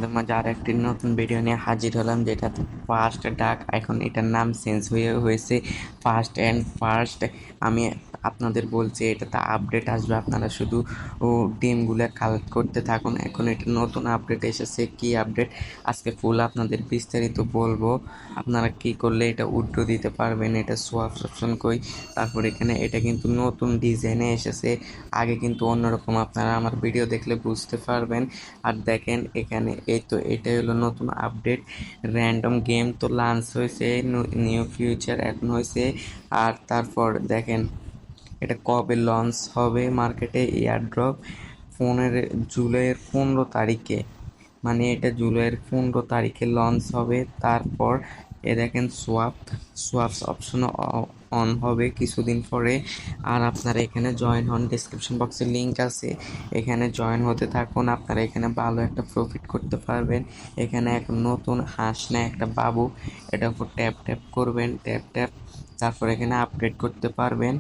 আপনাদের মাঝে আর একটি নতুন ভিডিও নিয়ে হাজির হলাম, যেটা ফার্স্ট ডাক। এখন এটার নাম চেঞ্জ হয়েছে ফার্স্ট অ্যান্ড ফার্স্ট। আমি আপনাদের বলছি এটাতে আপডেট আসবে, আপনারা শুধু টিমগুলো কালেক্ট করতে থাকুন। এখন এটা নতুন আপডেট এসেছে। কি আপডেট আজকে ফুল আপনাদের বিস্তারিত বলবো। আপনারা কি করলে এটা উইথড্র দিতে পারবেন, এটা সোয়াপ অপশন কই। তারপর এখানে এটা কিন্তু নতুন ডিজাইনে এসেছে, আগে কিন্তু অন্যরকম, আপনারা আমার ভিডিও দেখলে বুঝতে পারবেন। আর দেখেন এখানে এই তো এটাই হলো নতুন আপডেট। র্যান্ডম গেম তো লঞ্চ হয়েছে, নিউ ফিউচার এখন হয়েছে। আর তারপর দেখেন এটা কবে লঞ্চ হবে মার্কেটে, এয়ার ড্রপ জুলাইয়ের 15 তারিখে, মানে এটা জুলাইয়ের 15 তারিখে লঞ্চ হবে। তারপর দেখেন সোয়াপস অপশন অন হবে কিছুদিন পরে। আর আপনারা এখানে জয়েন হন, ডিসক্রিপশন বক্সে লিঙ্ক আছে, এখানে জয়েন হতে থাকুন। আপনারা এখানে ভালো একটা প্রফিট করতে পারবেন। এখানে এক নতুন হাঁস না একটা বাবু, এটার উপর ট্যাপ ট্যাপ করবেন, ট্যাপ ট্যাপ, তারপর এখানে আপডেট করতে পারবেন।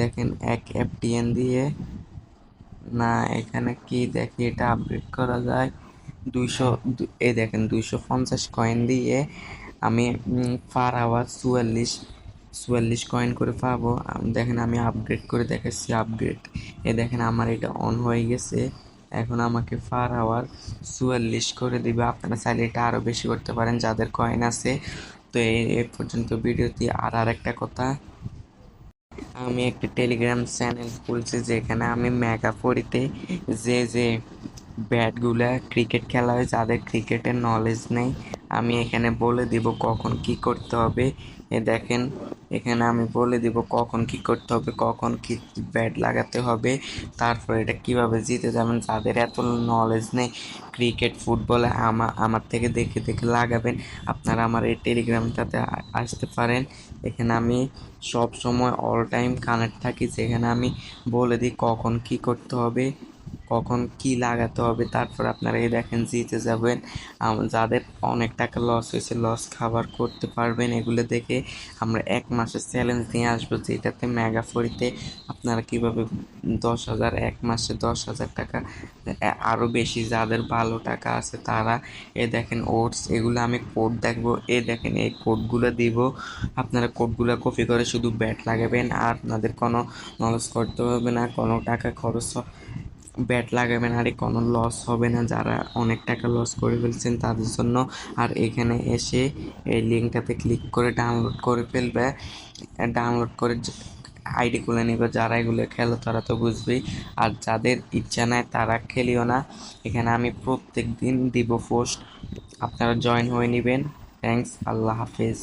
দেখেন এক এফটিএন দিয়ে না, এখানে কি দেখি এটা আপডেট করা যায় 200। দেখেন 250 কয়েন দিয়ে আমি পার আওয়ার 44 কয়েন করে পাবো। দেখেন আমি আপগ্রেড করে দেখাচ্ছি, আপগ্রেড। দেখেন আমার এটা অন হয়ে গেছে। এখন আমাকে পার আওয়ার 44 করে দিবে। আপনারা চাইলে এটা আরও বেশি করতে পারেন যাদের কয়েন আছে। তো এই পর্যন্ত ভিডিওটি। আর একটা কথা, আমি একটি টেলিগ্রাম চ্যানেল খুলছি যেখানে আমি মেগাফরিতে যে ব্যাটগুলা ক্রিকেট খেলা হয়, যাদের ক্রিকেটের নলেজ নেই, আমি এখানে বলে দিব কখন কি করতে হবে। দেখেন এখানে আমি বলে দিব কখন কি করতে হবে, কখন কি ব্যাট লাগাতে হবে, তারপর এটা কিভাবে জিতে যাবেন। যাদের এত নলেজ নেই ক্রিকেট ফুটবলে, আমার থেকে দেখে দেখে লাগাবেন। আপনারা আমার এই টেলিগ্রামটাতে আসতে পারেন। এখানে আমি সব সময় অল টাইম কানেক্ট থাকি, যেখানে আমি বলে দিই কখন কি করতে হবে, কখন কি লাগাতে হবে। তারপর আপনারা এই দেখেন জিতে যাবেন। যাদের অনেক টাকা লস হয়েছে, লস খাবার করতে পারবেন। এগুলো দেখে আমরা 1 মাসের চ্যালেঞ্জ নিয়ে আসবো, যেটাতে মেগাফরিতে আপনারা কিভাবে 10,000 এক মাসে 10,000 টাকা, আরও বেশি যাদের ভালো টাকা আছে তারা। দেখেন ওটস, এগুলো আমি কোড দেখবো। দেখেন এই কোডগুলো দিব, আপনারা কোডগুলো কপি করে শুধু ব্যাট লাগাবেন, আর আপনাদের কোনো নলেজ করতে হবে না, কোনো টাকা খরচ ব্যাট লাগাবেন, আর কোনো লস হবে না যারা অনেক টাকা লস করে ফেলছেন তাদের জন্য। আর এখানে এসে এই লিঙ্কটাতে ক্লিক করে ডাউনলোড করে ফেলবে, ডাউনলোড করে আইডি খুলে নেবে। যারা এগুলো খেলো তারা তো বুঝবেই, আর যাদের ইচ্ছা নাই তারা খেলিও না। এখানে আমি প্রত্যেক দিন দিব পোস্ট, আপনারা জয়েন হয়ে নেবেন। থ্যাংকস, আল্লাহ হাফেজ।